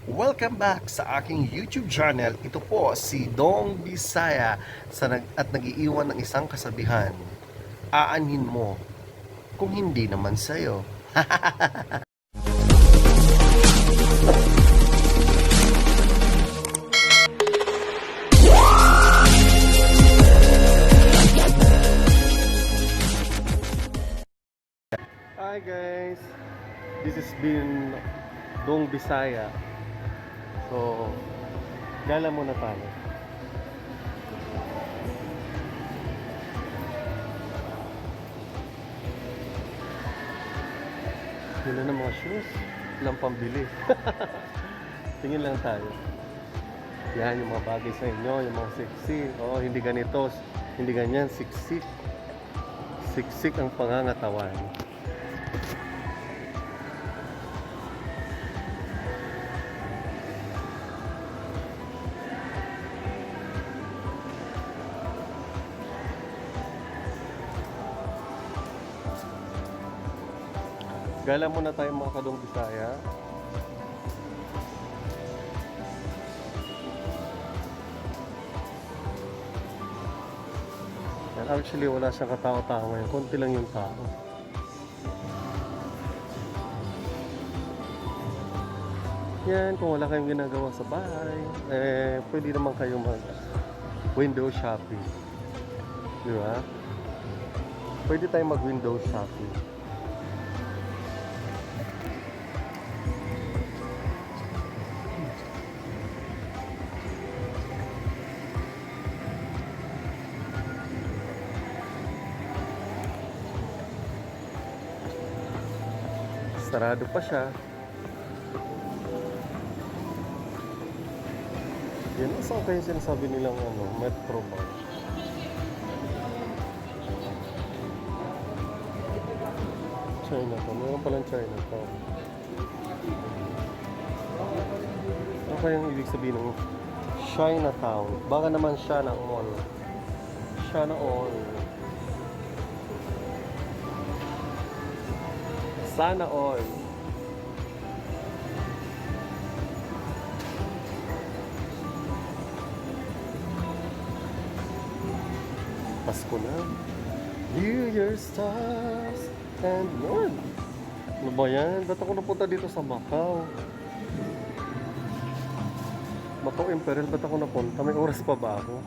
Welcome back sa aking YouTube channel. Ito po si Dong Bisaya at nag-iiwan ng isang kasabihan. Aanhin mo kung hindi naman sa'yo. Hi guys, this has been Dong Bisaya. So, gala muna tayo. Yun na ng mga shoes. Walang pambili. Tingin lang tayo. Yan yung mga bagay sa inyo, yung mga sexy. Oo, hindi ganito, hindi ganyan, siksik. Siksik ang pangangatawan. Gala muna tayo mga kadong Bisaya. And actually wala siyang katao-tao ngayon. Konti lang yung tao. Yan, kung wala kayong ginagawa sa bahay, pwede naman kayong mag window shopping. Di ba? Pwede tayong mag window shopping. Sarado pa siya. Yan, saan kayo sinasabi nilang metro ba? China to. Meron palang China to. Ano kayang ibig sabihin ng Chinatown? Baka naman siya na all. Siya na all. Sana all. Pasko na. New Year stars and more. Ano ba yan? Ba't ako napunta dito sa Macao? Macao Imperial, ba't ako napunta? May oras pa ba ako?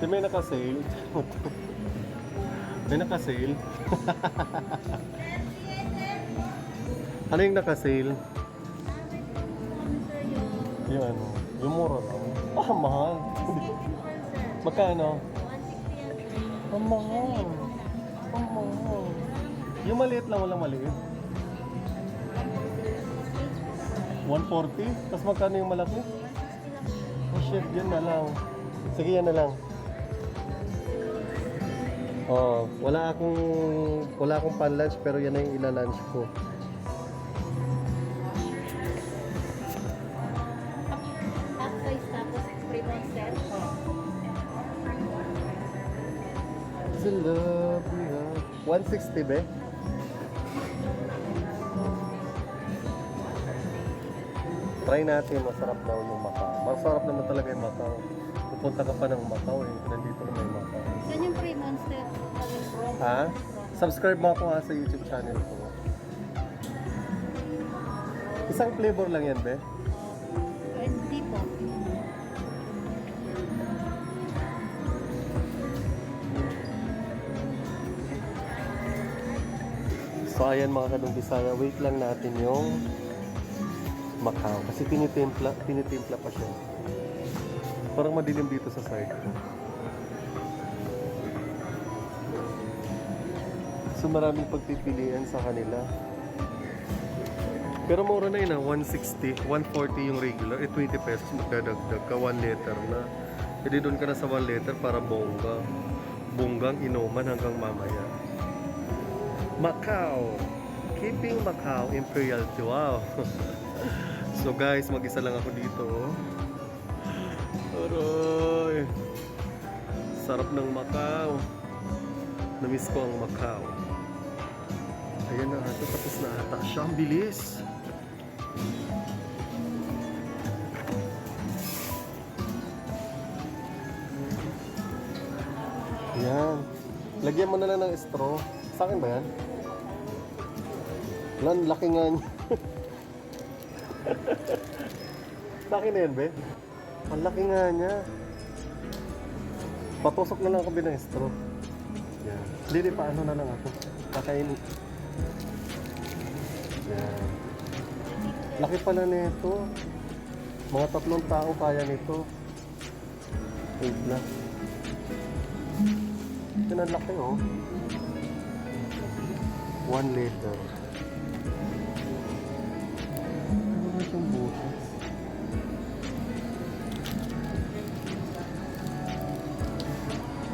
Di may naka-sale. May naka-sale. Ano yung naka-sale? Yung ano, yung mura lang. Ah, mahal. Magkano? Ang mahal. Ang mahal. Yung maliit lang, walang maliit. 140? Tapos magkano yung malaki? Oh shit, yan na lang. Sige, yan na lang. Oh, wala akong pan-lunch pero yan na yung ila-lunch ko. Half size tapos free monster. It's a love we have. 160 be? Try natin, masarap daw yung Macao. Masarap naman talaga yung Macao. Pupunta ka pa ng Macao nandito na may Macao. Yan yung free monster. Ha? Subscribe mo ako sa YouTube channel ko. Isang flavor lang yan, be? Hindi po. So ayan mga kadong Bisaya, wait lang natin yung Macao. Kasi tinitimpla pa siya. Parang madilim dito sa side ko. So maraming pagpipilian sa kanila. Pero mura na yun 160, 140 yung regular. 20 pesos magdadagdag ka, 1 liter na. Hindi doon ka na sa 1 liter para bonggang inuman hanggang mamaya. Macao. Keeping Macao Imperial. Wow. So guys, mag-isa lang ako dito. Aroy. Sarap ng Macao. namimiss ko ang Macao. Ayan na ata, tapos na ata siya. Ang bilis. Yan. Lagyan mo na lang ng straw. Sa akin ba yan? Lan, laki nga niya. Sa akin na yan, be? Ang laki nga niya. Patusok na lang kami ng straw. Yan. Hindi, paano na lang ako. Kakainin. Yan. Laki pala nito. Mga 3 tao kaya nito. Wait lang. Ito na laki, oh. 1 liter. Ano ba itong butas?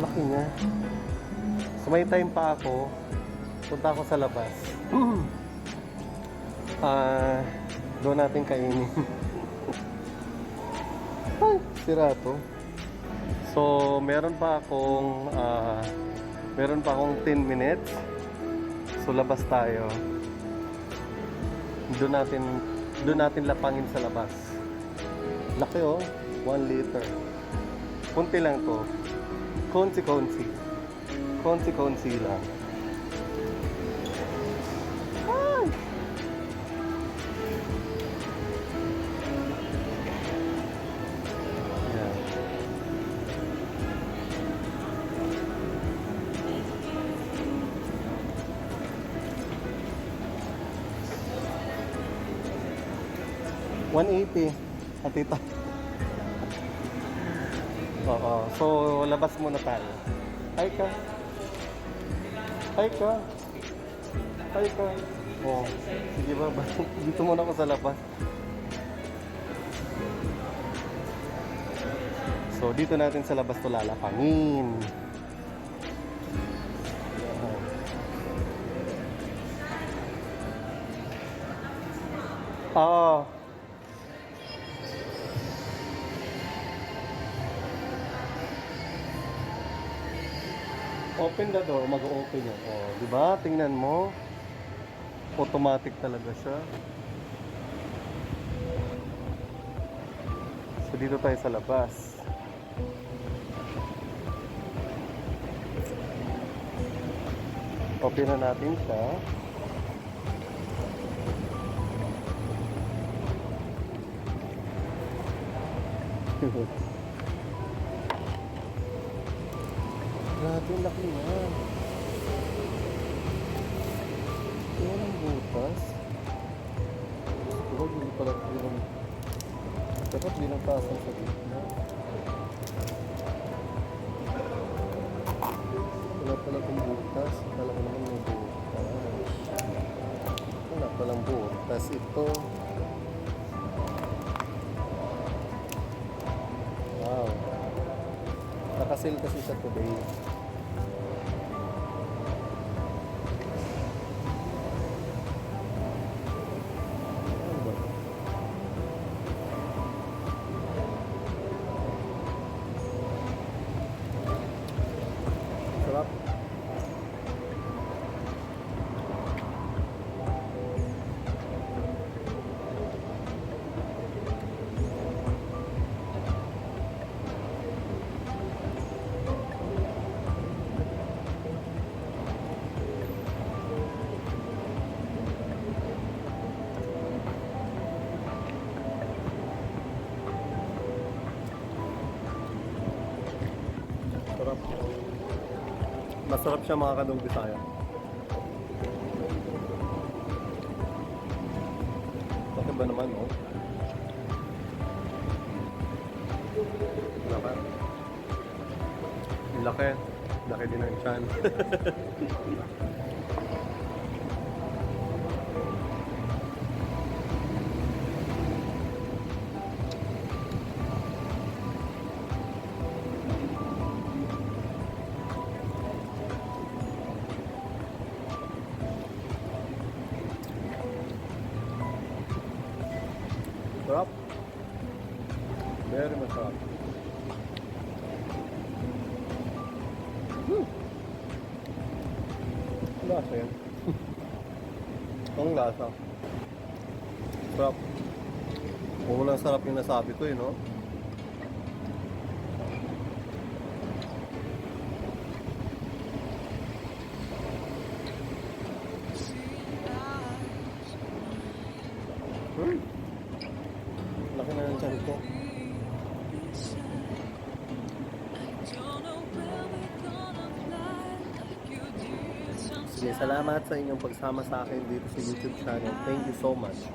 Laki niya. So may time pa ako. Punta ako sa labas. Doon natin kainin. Ay, sira to. So meron pa akong 10 minutes. So labas tayo. Doon natin lapangin sa labas. Laki, oh. 1 liter. Kunti lang to. Konsi lang. Ay! Yan. $180 atita. Oo. So, labas muna tayo. Hi ka. Hi ka. Hi ka. Oo. Sige ba? Dito muna ako sa labas. So, dito natin sa labas to lalapangin. Oo. Open the door, mag-open yan. Oh, di ba? Tingnan mo. Automatic talaga siya. So dito tayo sa labas. Open na natin siya. Grabe, laki nga. Yan ang butas. Huwag hindi pala bilang... Dapat bilang pasang sa gitna. Wala pala kong butas. Kala ko naman may butas. Wala palang butas. Ito. Wow. Nakasil kasi siya today. Sarap. Sarap. Masarap siya mga kadong Bisaya. Bakit ba naman, oh? Laki. Laki. Laki din ang tiyan. Sarap. Very masarap. Lasa yan. Ang lasa. Sarap. Walang sarap yung nasabi ko no? Laki na ng tiyan ko. Sige, salamat sa inyong pagsama sa akin dito sa YouTube channel. Thank you so much.